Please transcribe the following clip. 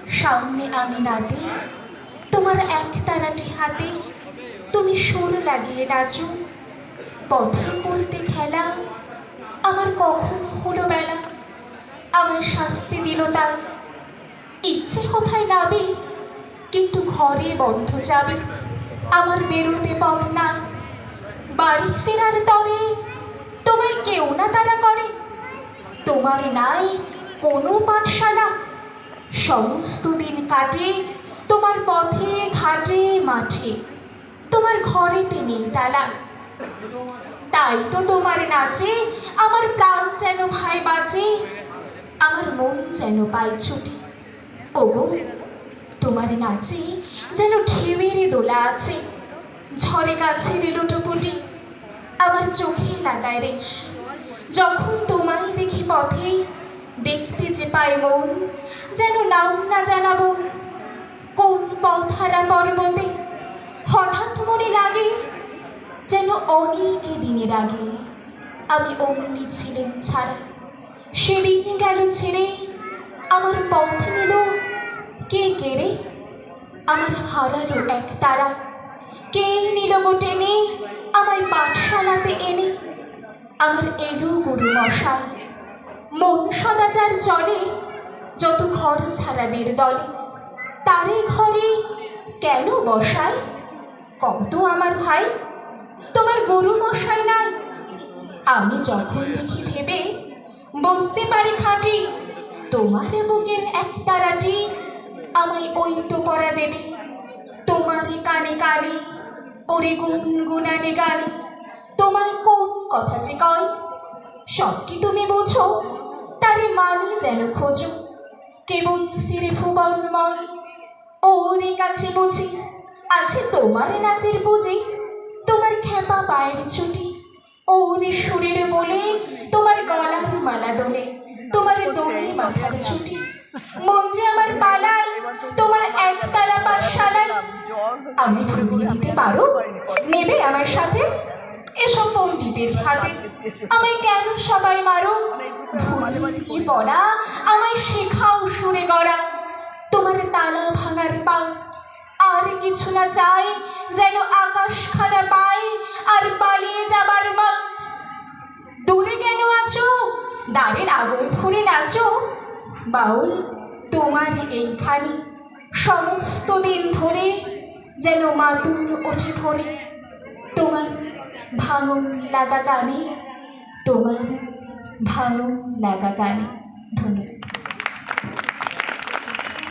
সামনে আমি নাতে, তোমার একতারাটি হাতে, তুমি সুর লাগিয়ে নাচো। পথে করতে খেলা, আমার কখন হলো বেলা, আমার শাস্তি দিল তাই। ইচ্ছে কোথায় নাবে, কিন্তু ঘরে বন্ধ যাবে, আমার বেরোতে পথ নাই। বাড়ি ফেরার তরে তোমায় কেউ না তাড়া করে, তোমার নাই কোনো পাঠশালা। সমস্ত দিন কাটে তোমার পথে ঘাটে মাঠে, তোমার ঘরেতে নেই তালা। তাই তো তোমার নাচে আমার প্রাণ যেন ভাই বাঁচে, আমার মন যেন পায় ছুটি। ওগো, তোমার নাচে যেন ঢেউয়ের দোলা আছে, ঝড়ে গাছের লুটোপুটি, আমার চোখে লাগায় রেশ। যখন তোমায় দেখি পথে, দেখতে যে পায় মন, যেন নাম না জানাবো কোন পথহারা পর্বতে। হঠাৎ মনে লাগে যেন অনেক দিনের আগে আমি অমনি ছিলেন ছাড়া। সেদিন গেল ছেড়ে, আমার পথ নিল কে কেড়ে, আমার হারালো এক তারা। কে নিল গো টেনে আমায় পাঠশালাতে এনে, আমার এলো গুরু মশাই। মন সদাচার চলে যত ঘর ছাড়াদের দলে, তারে ঘরে কেন বসায় কত আমার ভাই। তোমার গুরু মশাই নাই, আমি যখন দেখি ভেবে বুঝতে পারি খাঁটি, তোমার বুকের এক তারাটি আমায় ওই তো পড়া দেবে। তোমার কানে কানে ওরে গুনগুনানে গানে, তোমায় কোন কথা যে কয় সব কি তুমি বোঝো, তারে মানি যেন খোঁজো কেবল ফিরে ভুবনময়। ওরে কাছে বুঝি আছে তোমার নাচের বুঝি, তোমার খেপা পায়ের ছুটি, ওরে সুরের বলে তোমার গলার মালা দোলে, তোমার দোলে মাথার ছুটি। মন যে আমার পালায় তোমার একতারা পাঠশালায়, আমি ভুলিয়ে দিতে পারো নেবে আমার সাথে এসব পণ্ডিতের হাতে। আমায় কেন সবাই মারো, ভুলিয়ে দিয়ে পড়া আমায় শেখাও সুরে গড়া। তোমার তালা ভাঙার পাল আর কিছু না চাই, যেন আকাশ খানা পায় আর পালিয়ে যাবার মাঠ। দূরে কেন আছো, দ্বারের আগুন ধরে নাচো। বাউল তোমার এইখানে সমস্ত দিন ধরে যেন মাতুল ওঠে ভরে, তোমার ভাঙন লাগা গানে, তোমার ভাঙন লাগা গানে। ধন্যবাদ।